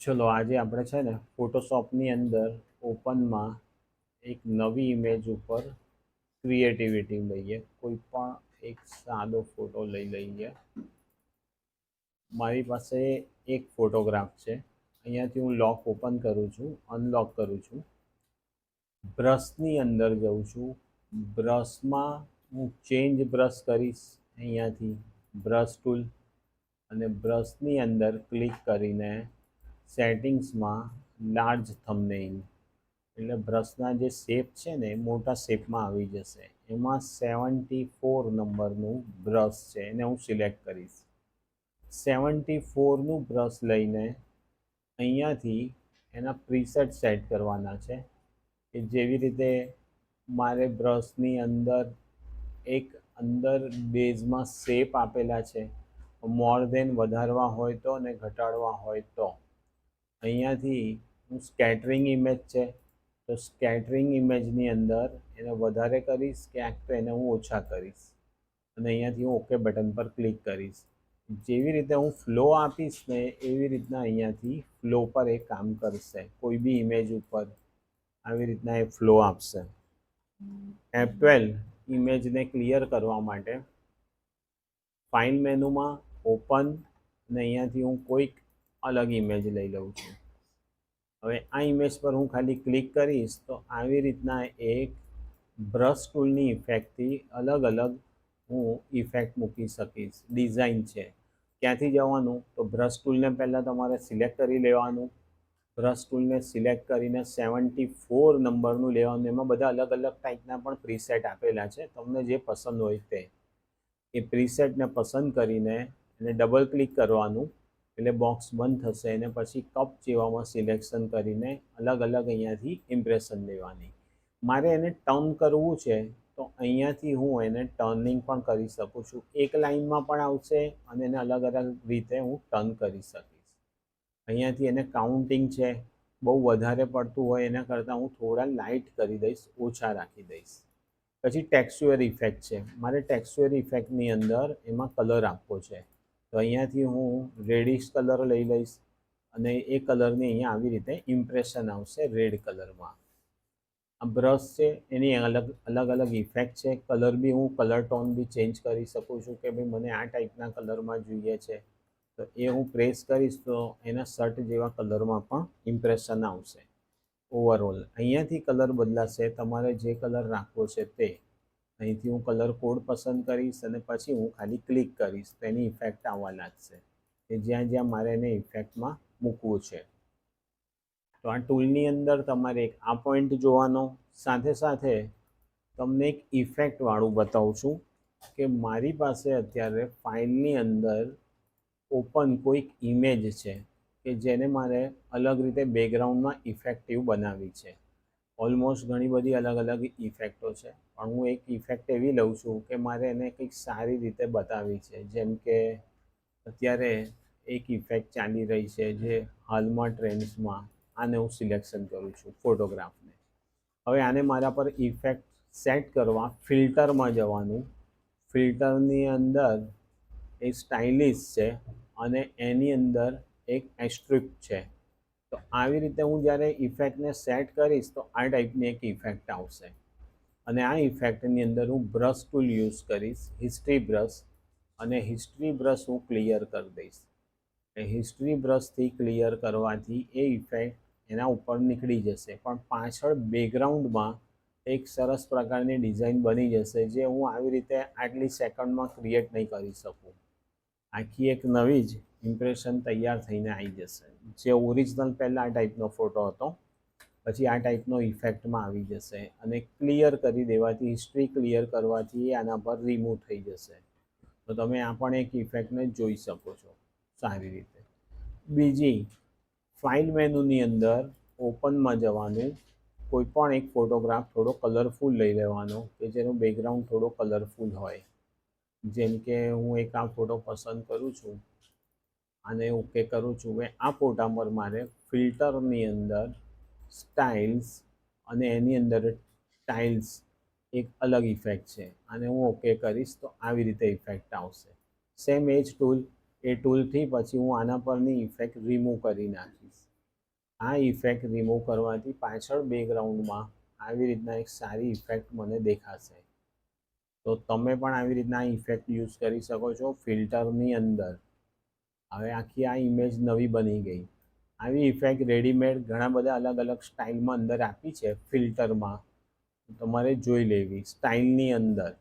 ચલો આજે આપણે છે ને ફોટોશોપની અંદર ઓપનમાં એક નવી ઇમેજ ઉપર ક્રિએટિવિટી લઈએ. કોઈ પણ એક સાદો ફોટો લઈ લઈએ. મારી પાસે એક ફોટોગ્રાફ છે. અહીંયાથી હું લોક ઓપન કરું છું, અનલોક કરું છું, બ્રશની અંદર જઉં છું. બ્રશમાં હું ચેન્જ બ્રશ કરીશ, અહીંયાથી બ્રશ ટૂલ, અને બ્રશની અંદર ક્લિક કરીને સેટિંગ્સમાં લાર્જ થંબનેઇલ, એટલે બ્રશના જે શેપ છે ને એ મોટા શેપમાં આવી જશે. એમાં 74 નંબરનું બ્રશ છે, એને હું સિલેક્ટ કરીશ. 74નું બ્રશ લઈને અહીંયાથી એના પ્રીસેટ સેટ કરવાના છે, કે જેવી રીતે મારે બ્રશની અંદર એક અંદર બેઝમાં શેપ આપેલા છે. મોર દેન વધારવા હોય તો અને ઘટાડવા હોય તો અહીંયાથી હું સ્કેટરિંગ ઇમેજ છે તો સ્કેટરિંગ ઇમેજની અંદર એને વધારે કરીશ, ક્યાંક તો એને હું ઓછા કરીશ, અને અહીંયાથી હું ઓકે બટન પર ક્લિક કરીશ. જેવી રીતે હું ફ્લો આપીશ ને એવી રીતના અહીંયાથી ફ્લો પર એ કામ કરશે. કોઈ બી ઇમેજ ઉપર આવી રીતના એ ફ્લો આપશે. F12 ઇમેજને ક્લિયર કરવા માટે ફાઇલ મેનુમાં ઓપન, અને અહીંયાથી હું કોઈક અલગ ઇમેજ લઈ લઉં છું. હવે આ ઇમેજ પર હું ખાલી ક્લિક કરીશ તો આવી રીતના એક બ્રશ ટૂલની ઇફેક્ટથી અલગ અલગ હું ઇફેક્ટ મૂકી શકીશ. ડિઝાઇન છે, ક્યાંથી જવાનું તો બ્રશ ટૂલને પહેલાં તમારે સિલેક્ટ કરી લેવાનું. બ્રશ ટૂલને સિલેક્ટ કરીને 74 નંબરનું લેવાનું. એમાં બધા અલગ અલગ ટાઈપના પણ પ્રીસેટ આપેલા છે, તમને જે પસંદ હોય તે. એ પ્રીસેટને પસંદ કરીને એને ડબલ ક્લિક કરવાનું, એટલે બોક્સ બંધ થશે. અને પછી કપ જેવામાં સિલેક્શન કરીને અલગ અલગ અહીંયાથી ઇમ્પ્રેશન લેવાની. મારે એને ટર્ન કરવું છે તો અહીંયાથી હું એને ટર્નિંગ પણ કરી શકું છું. એક લાઇનમાં પણ આવશે અને એને અલગ અલગ રીતે હું ટર્ન કરી શકીશ. અહીંયાથી એને કાઉન્ટિંગ છે, બહુ વધારે પડતું હોય એના કરતાં હું થોડા લાઇટ કરી દઈશ, ઓછા રાખી દઈશ. પછી ટેક્સચ્યુઅર ઇફેક્ટ છે. મારે ટેક્સચ્યુઅર ઇફેક્ટની અંદર એમાં કલર આપવો છે, તો અહીંયાથી હું રેડિશ કલર લઈ લઈશ, અને એ કલરની અહીંયા આવી રીતે ઇમ્પ્રેશન આવશે રેડ કલરમાં. આ બ્રશ છે એની અલગ અલગ અલગ ઇફેક્ટ છે. કલર બી હું કલર ટોન બી ચેન્જ કરી શકું છું, કે ભાઈ મને આ ટાઈપના કલરમાં જોઈએ છે, તો એ હું પ્રેસ કરીશ તો એના શર્ટ જેવા કલરમાં પણ ઇમ્પ્રેશન આવશે. ઓવરઓલ અહીંયાથી કલર બદલાશે, તમારે જે કલર રાખવો છે તે. અહીંથી હું કલર કોડ પસંદ કરીશ અને પછી હું ખાલી ક્લિક કરીશ તો એની ઇફેક્ટ આવવા લાગશે, કે જ્યાં જ્યાં મારે એને ઇફેક્ટમાં મૂકવું છે. તો આ ટૂલની અંદર તમારે એક આ પોઈન્ટ જોવાનો, સાથે સાથે તમને એક ઇફેક્ટવાળું બતાવું છું, કે મારી પાસે અત્યારે ફાઇલની અંદર ઓપન કોઈક ઇમેજ છે, કે જેને મારે અલગ રીતે બેકગ્રાઉન્ડમાં ઇફેક્ટિવ બનાવવી છે. ઓલમોસ્ટ ઘણી બધી અલગ અલગ ઇફેક્ટો છે, પણ હું એક ઇફેક્ટ એવી લઉં છું કે મારે એને કંઈક સારી રીતે બતાવવી છે. જેમ કે અત્યારે એક ઇફેક્ટ ચાલી રહી છે જે હાલમાં ટ્રેન્ડ્સમાં, આને હું સિલેક્શન કરું છું ફોટોગ્રાફને. હવે આને મારા પર ઇફેક્ટ સેટ કરવા ફિલ્ટરમાં જવાનું. ફિલ્ટરની અંદર એક સ્ટાઇલિશ છે અને એની અંદર એક એસ્ટ્રિપ છે. તો આવી રીતે હું જ્યારે ઇફેક્ટને સેટ કરીશ તો આ ટાઈપની એક ઇફેક્ટ આવશે. અને આ ઇફેક્ટની અંદર હું બ્રશ ટૂલ યુઝ કરીશ, હિસ્ટ્રી બ્રશ, અને હિસ્ટ્રી બ્રશ હું ક્લિયર કરી દઈશ. એ હિસ્ટ્રી બ્રશથી ક્લિયર કરવાથી એ ઇફેક્ટ એના ઉપર નીકળી જશે, પણ પાછળ બેકગ્રાઉન્ડમાં એક સરસ પ્રકારની ડિઝાઇન બની જશે, જે હું આવી રીતે આટલી સેકન્ડમાં ક્રિએટ નહીં કરી શકું. આખી એક નવી જ ઇમ્પ્રેશન તૈયાર થઈને આવી જશે. જે ઓરિજિનલ પહેલાં આ ટાઈપનો ફોટો હતો, પછી આ ટાઈપનો ઇફેક્ટમાં આવી જશે, અને ક્લિયર કરી દેવાથી, હિસ્ટ્રી ક્લિયર કરવાથી આના પર રિમૂવ થઈ જશે. તો તમે આ પણ એક ઇફેક્ટને જોઈ શકો છો સારી રીતે. બીજી, ફાઇલ મેનુની અંદર ઓપનમાં જવાનું, કોઈ પણ એક ફોટોગ્રાફ થોડો કલરફુલ લઈ લેવાનો, કે જેનું બેકગ્રાઉન્ડ થોડો કલરફુલ હોય. જેમ કે હું એક આ ફોટો પસંદ કરું છું, આને ઓકે કરું છું. હવે આ ફોટા પર મારે ફિલ્ટરની અંદર સ્ટાઇલ્સ, અને એની અંદર ટાઇલ્સ એક અલગ ઇફેક્ટ છે, આને હું ઓકે કરીશ તો આવી રીતે ઇફેક્ટ આવશે. સેમ એ જ ટૂલ, એ ટૂલથી પછી હું આના પરની ઇફેક્ટ રિમૂવ કરી નાખીશ. આ ઇફેક્ટ રિમૂવ કરવાથી પાછળ બેકગ્રાઉન્ડમાં આવી રીતના એક સારી ઇફેક્ટ મને દેખાશે. તો તમે પણ આવી રીતના ઇફેક્ટ યુઝ કરી શકો છો ફિલ્ટરની અંદર. હવે આખી આ ઇમેજ નવી બની ગઈ. આવી ઇફેક્ટ રેડીમેડ ઘણા બધા અલગ અલગ સ્ટાઇલમાં અંદર આપી છે ફિલ્ટરમાં. તમારે જોઈ લેવી સ્ટાઇલની અંદર.